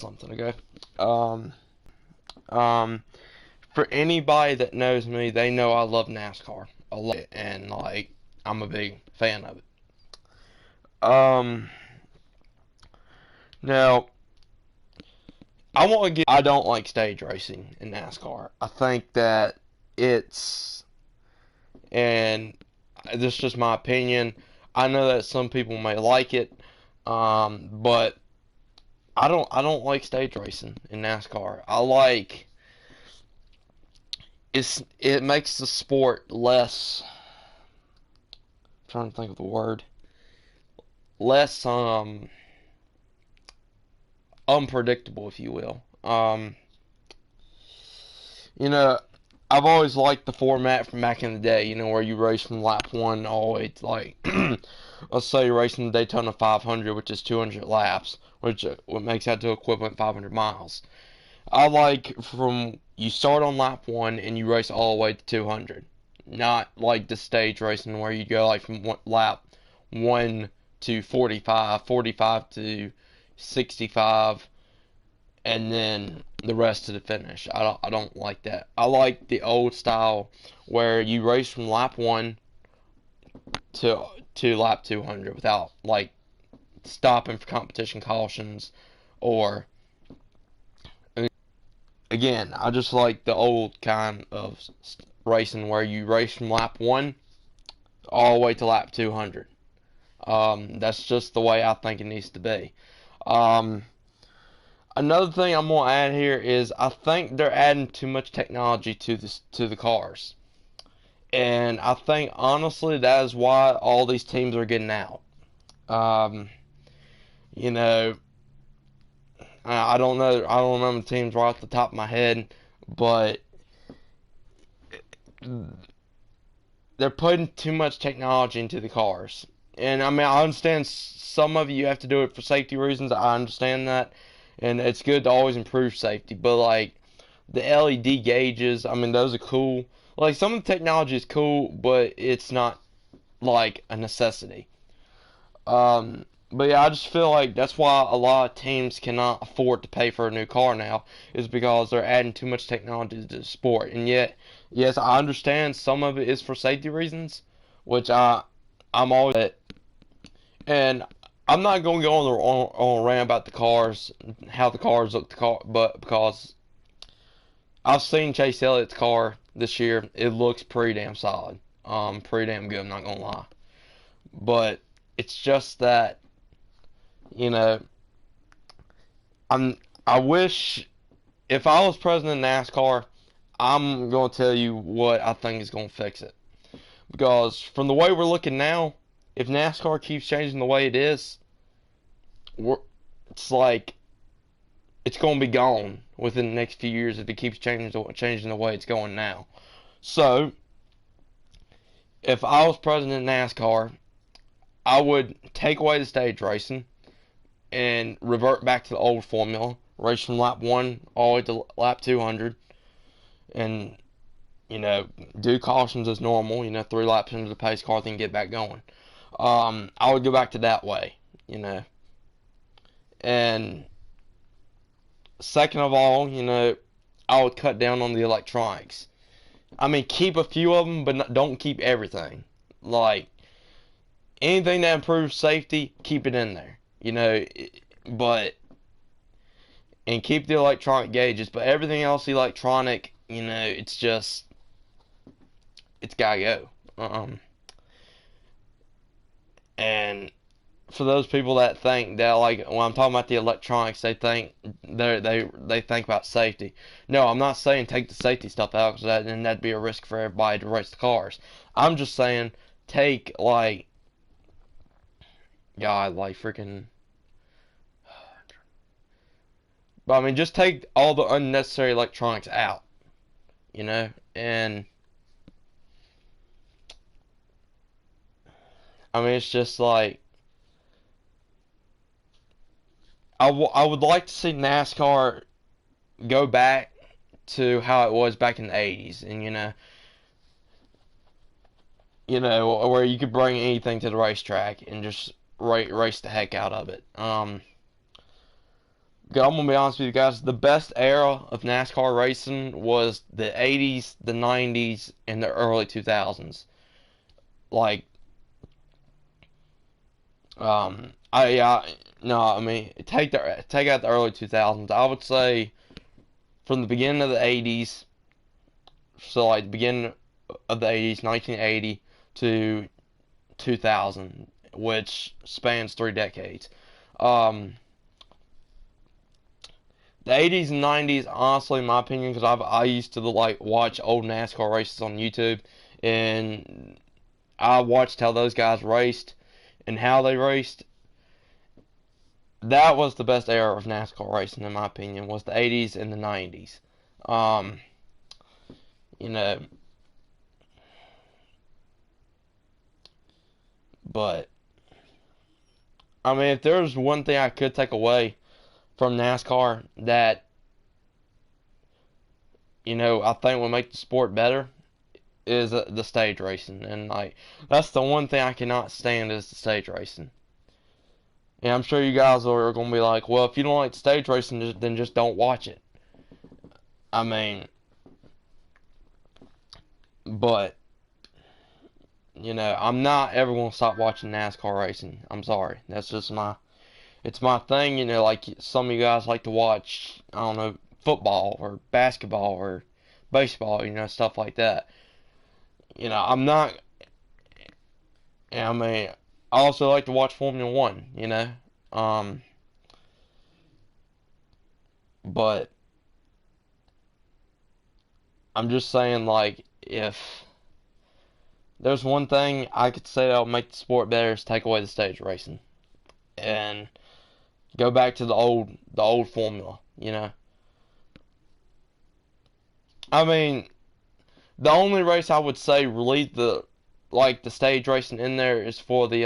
something ago. Um, um, for anybody that knows me, they know I love NASCAR a lot, and like I'm a big fan of it. Um, Now I don't like stage racing in NASCAR. I think that it's and this is just my opinion. I know that some people may like it, but I don't like stage racing in NASCAR. It makes the sport less. I'm trying to think of the word, less unpredictable, if you will. You know, I've always liked the format from back in the day. Where you race from lap one all the way to like, let's say you're racing the Daytona 500, which is 200 laps, which what makes that to equivalent 500 miles. I like from you start on lap one and you race all the way to 200, not like the stage racing where you go like from lap one to 45, 45 to 65, and then the rest to the finish. I don't like that. I like the old style where you race from lap one to lap 200 without like stopping for competition cautions or again. I just like the old kind of racing where you race from lap one all the way to lap 200. That's just the way I think it needs to be. Um, Another thing I'm gonna add here is I think they're adding too much technology to the cars, and I think honestly that is why all these teams are getting out. Um, you know, I don't know. I don't remember the teams right off the top of my head, but they're putting too much technology into the cars. And I mean, I understand some of you have to do it for safety reasons. I understand that, and it's good to always improve safety. But like the LED gauges, I mean, those are cool. Like some of the technology is cool, but it's not like a necessity. But yeah, I just feel like that's why a lot of teams cannot afford to pay for a new car now, is because they're adding too much technology to the sport. And yet, yes, I understand some of it is for safety reasons, which I'm always, and I'm not going to go on a rant about the cars, how the cars look, but because I've seen Chase Elliott's car this year, it looks pretty damn solid, pretty damn good. I'm not gonna lie, but it's just that you know I'm I wish if I was president of NASCAR, I'm gonna tell you what I think is gonna fix it. Because from the way we're looking now, if NASCAR keeps changing the way it is, we're, it's like it's gonna be gone within the next few years if it keeps changing the way it's going now. So if I was president of NASCAR, I would take away the stage racing and revert back to the old formula. Race from lap one all the way to lap 200, and do cautions as normal. 3 laps into the pace car, then get back going. I would go back to that way. You know, and second of all, I would cut down on the electronics. I mean, keep a few of them, but don't keep everything. Like anything that improves safety, keep it in there. But and keep the electronic gauges, but everything else electronic, it's gotta go. And for those people that think that, like, when I'm talking about the electronics, they think about safety. No, I'm not saying take the safety stuff out, because that'd be a risk for everybody to race the cars. I'm just saying take like, God, like freaking. But I mean, just take all the unnecessary electronics out, and I mean, it's just like I would like to see NASCAR go back to how it was back in the 80s, and where you could bring anything to the racetrack and just race the heck out of it. I'm gonna be honest with you guys. The best era of NASCAR racing was the '80s, the '90s, and the early 2000s. Like, no, I mean, take out the early 2000s. I would say from the beginning of the '80s, so like the beginning of the '80s, 1980 to 2000, which spans 3 decades. Um, the '80s and '90s, honestly, in my opinion, because I used to like watch old NASCAR races on YouTube, and I watched how those guys raced and how they raced. That was the best era of NASCAR racing, in my opinion, was the '80s and the '90s. Um, you know, but I mean, if there's one thing I could take away from NASCAR that I think will make the sport better is the stage racing, and like that's the one thing I cannot stand is the stage racing. And I'm sure you guys are gonna be like, well, if you don't like stage racing, then just don't watch it. I mean, but I'm not ever gonna stop watching NASCAR racing. I'm sorry, that's just it's my thing. Like some of you guys like to watch, I don't know, football or basketball or baseball, stuff like that. I'm not. I mean, I also like to watch Formula One. Um, but I'm just saying, like, if there's one thing I could say that'll make the sport better is take away the stage racing and go back to the old formula. I mean, the only race I would say relieve the stage racing in there is for the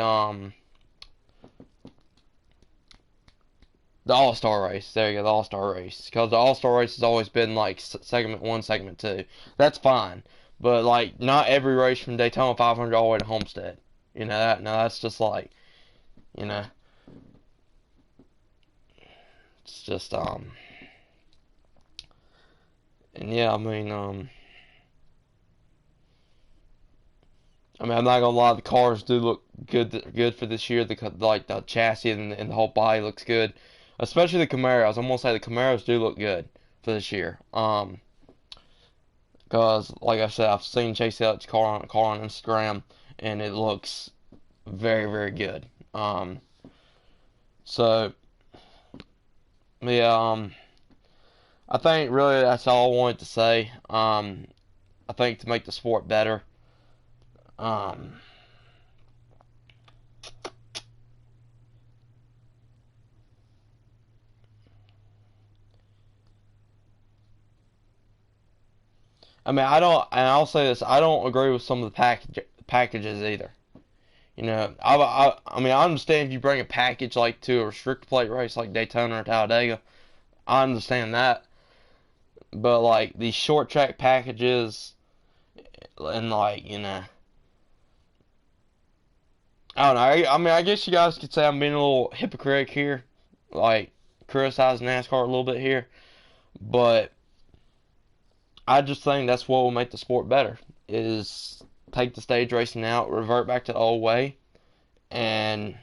All-Star race. There you go, the All-Star race. Because the All-Star race has always been like segment 1, segment 2. That's fine. But like not every race from Daytona 500 all the way to Homestead. That's just like, you know, it's just and yeah, I mean, I'm not gonna lie, the cars do look good for this year. The chassis and the whole body looks good, especially the Camaros. I'm gonna say the Camaros do look good for this year. Cause like I said, I've seen Chase Elliott's car on Instagram, and it looks very very good. So yeah, I think really that's all I wanted to say. I think to make the sport better. Um, I mean, I don't, and I'll say this, I don't agree with some of the packages either. I mean, I understand if you bring a package like to a restrictor plate race like Daytona or Talladega, I understand that. But like these short track packages, and like I don't know. I mean, I guess you guys could say I'm being a little hypocritical here, like criticizing NASCAR a little bit here, but I just think that's what will make the sport better is take the stage racing out, revert back to the old way, and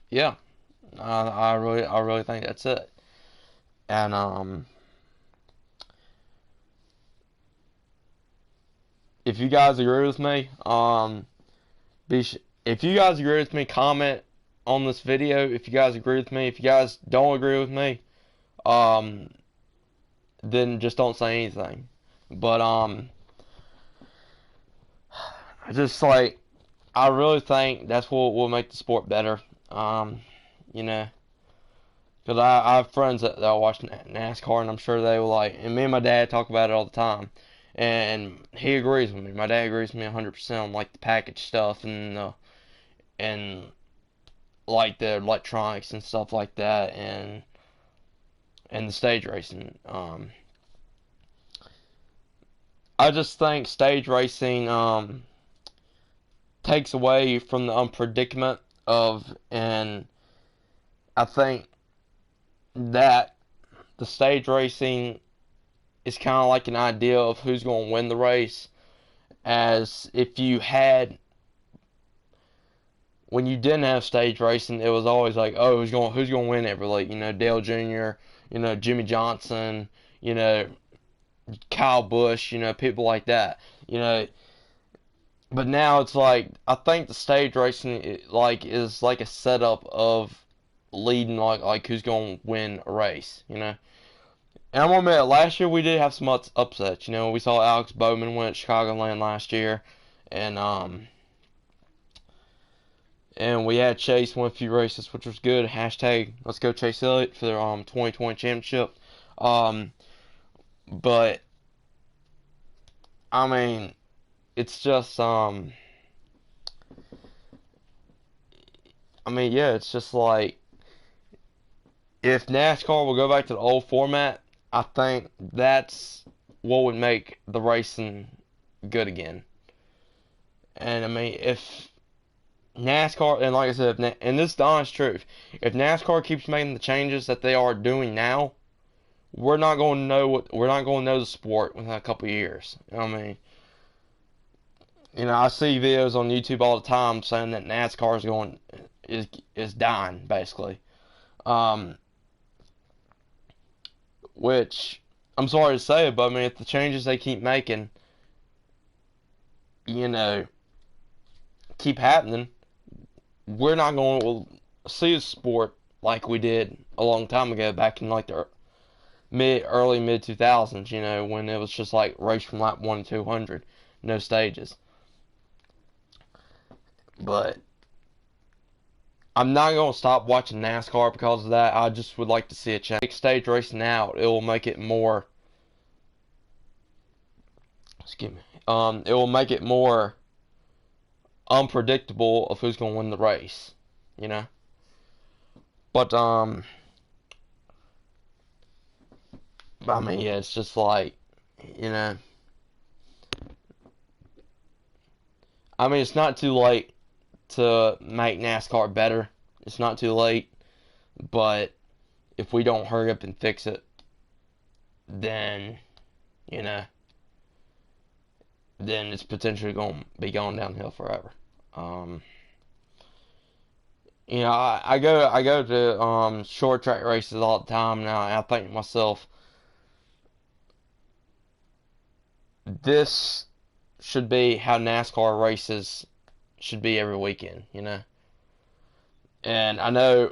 yeah, I really think that's it. And if you guys agree with me, if you guys agree with me, comment on this video. If you guys agree with me, if you guys don't agree with me, um, then just don't say anything. But I just like I really think that's what will make the sport better. You know, because I have friends that watch NASCAR, and I'm sure they will like. And me and my dad talk about it all the time, and he agrees with me. My dad agrees with me 100% on like the package stuff and like the electronics and stuff like that, and the stage racing. I just think stage racing takes away from the unpredicament of, and I think that the stage racing is kind of like an idea of who's going to win the race. As if you had, when you didn't have stage racing, it was always like, oh, who's going to win every late? You know, Dale Jr., you know, Jimmy Johnson, you know, Kyle Busch, you know, people like that, you know. But now it's like, I think the stage racing like is like a setup of leading like who's going to win a race, you know. And I'm gonna admit, last year we did have some upsets. You know, we saw Alex Bowman win at Chicagoland last year, and we had Chase win a few races, which was good. Hashtag Let's Go Chase Elliott for their 2020 championship. But I mean, it's just I mean, yeah, it's just like, if NASCAR will go back to the old format, I think that's what would make the racing good again. And I mean, if NASCAR, and like I said, and this is the honest truth, if NASCAR keeps making the changes that they are doing now, we're not going to know the sport within a couple of years. You know what I mean? You know, I see videos on YouTube all the time saying that NASCAR is dying, basically. Um, which, I'm sorry to say it, but I mean, if the changes they keep making, you know, keep happening, we're not going to see a sport like we did a long time ago, back in like the early mid 2000s, you know, when it was just like race from lap 1 to 200, no stages. But I'm not going to stop watching NASCAR because of that. I just would like to see a change. Stage racing out, it will make it more, excuse me, it will make it more unpredictable of who's going to win the race, you know. But I mean, yeah, it's just like, you know, I mean, it's not too late to make NASCAR better. It's not too late, but if we don't hurry up and fix it, then, you know, then it's potentially going to be going downhill forever. You know, I go to short track races all the time now, and I think to myself, this should be how NASCAR races should be every weekend, you know. And I know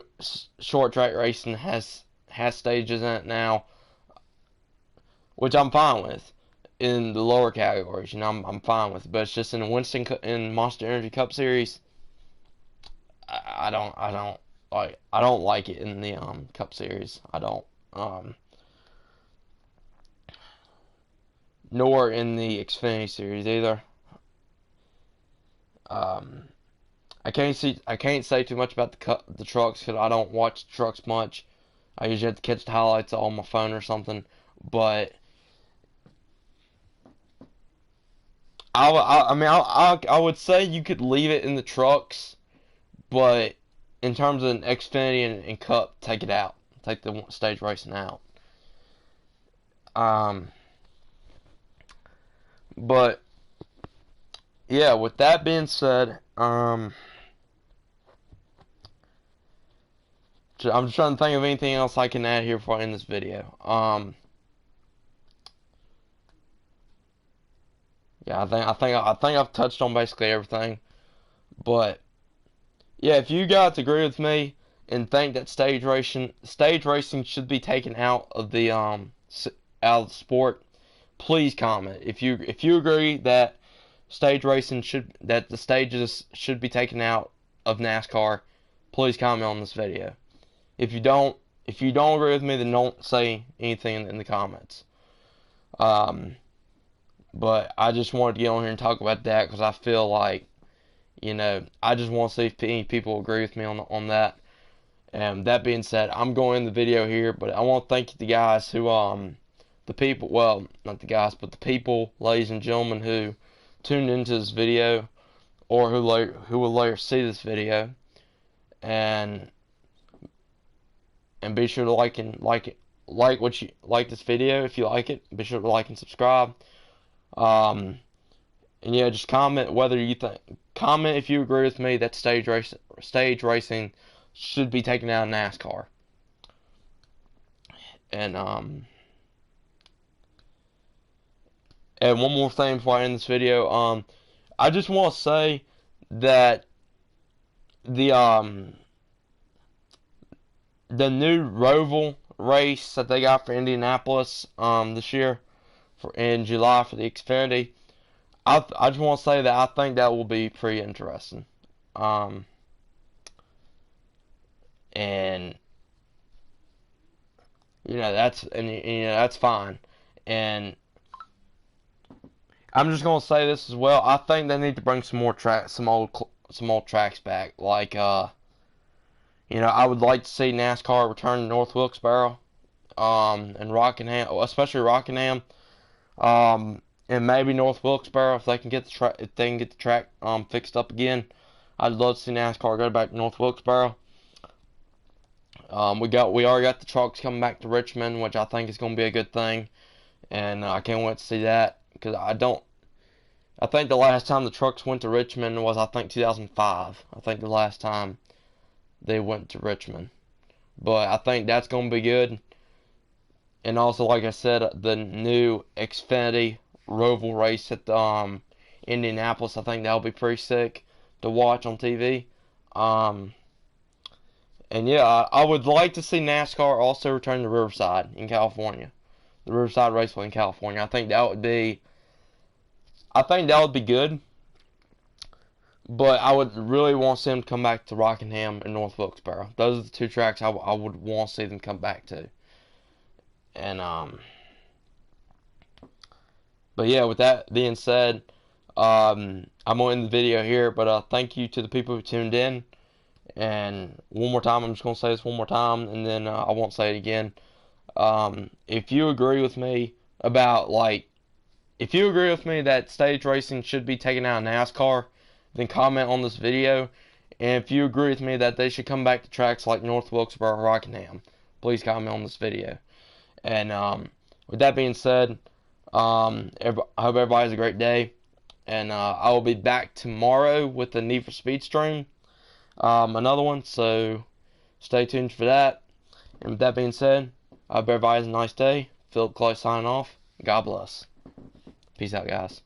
short track racing has stages in it now, which I'm fine with. In the lower categories, you know, I'm fine with it. But it's just in the in Monster Energy Cup Series, I don't like it in the Cup Series. I don't. Nor in the Xfinity Series either. I can't say too much about the trucks because I don't watch the trucks much. I usually have to catch the highlights on my phone or something. But I would say you could leave it in the trucks, but in terms of an Xfinity and Cup, take it out. Take the stage racing out. But yeah, with that being said, I'm just trying to think of anything else I can add here before I end this video. Yeah, I think I've touched on basically everything. But yeah, if you guys agree with me and think that stage racing should be taken out of the sport, please comment. If you agree that the stages should be taken out of NASCAR, please comment on this video. If you don't agree with me, then don't say anything in the comments. But I just wanted to get on here and talk about that because I feel like, you know, I just want to see if any people agree with me on that. And that being said, I'm going in the video here, but I want to thank the guys who the people, well, not the guys, but the people, ladies and gentlemen, who tuned into this video or who will later see this video. And And be sure to like this video if you like it. Be sure to like and subscribe. And yeah, just comment whether you think. Comment if you agree with me that stage racing should be taken out of NASCAR. And one more thing before I end this video. I just want to say that the the new Roval race that they got for Indianapolis this year in July for the Xfinity. I just want to say that I think that will be pretty interesting. Um, and that's fine. And I'm just gonna say this as well. I think they need to bring some old tracks back. Like I would like to see NASCAR return to North Wilkesboro, and Rockingham, especially Rockingham, and maybe North Wilkesboro if they can get the track fixed up again. I'd love to see NASCAR go back to North Wilkesboro. We already got the trucks coming back to Richmond, which I think is going to be a good thing, and I can't wait to see that because I think the last time the trucks went to Richmond was 2005. I think the last time they went to Richmond, but I think that's going to be good. And also, like I said, the new Xfinity Roval race at Indianapolis, I think that'll be pretty sick to watch on TV. And yeah, I would like to see NASCAR also return to Riverside in California, the Riverside Raceway in California. I think that would be good. But I would really want to see them come back to Rockingham and North Wilkesboro. Those are the two tracks I would want to see them come back to. And but yeah, with that being said, I'm gonna end the video here. But thank you to the people who tuned in. And one more time, I'm just gonna say this one more time, and then I won't say it again. If you agree with me that stage racing should be taken out of NASCAR, then comment on this video. And if you agree with me that they should come back to tracks like North Wilkesboro or Rockingham, please comment on this video. And with that being said, I hope everybody has a great day. And I will be back tomorrow with the Need for Speed stream. Another one, so stay tuned for that. And with that being said, I hope everybody has a nice day. Philip Clay signing off. God bless. Peace out, guys.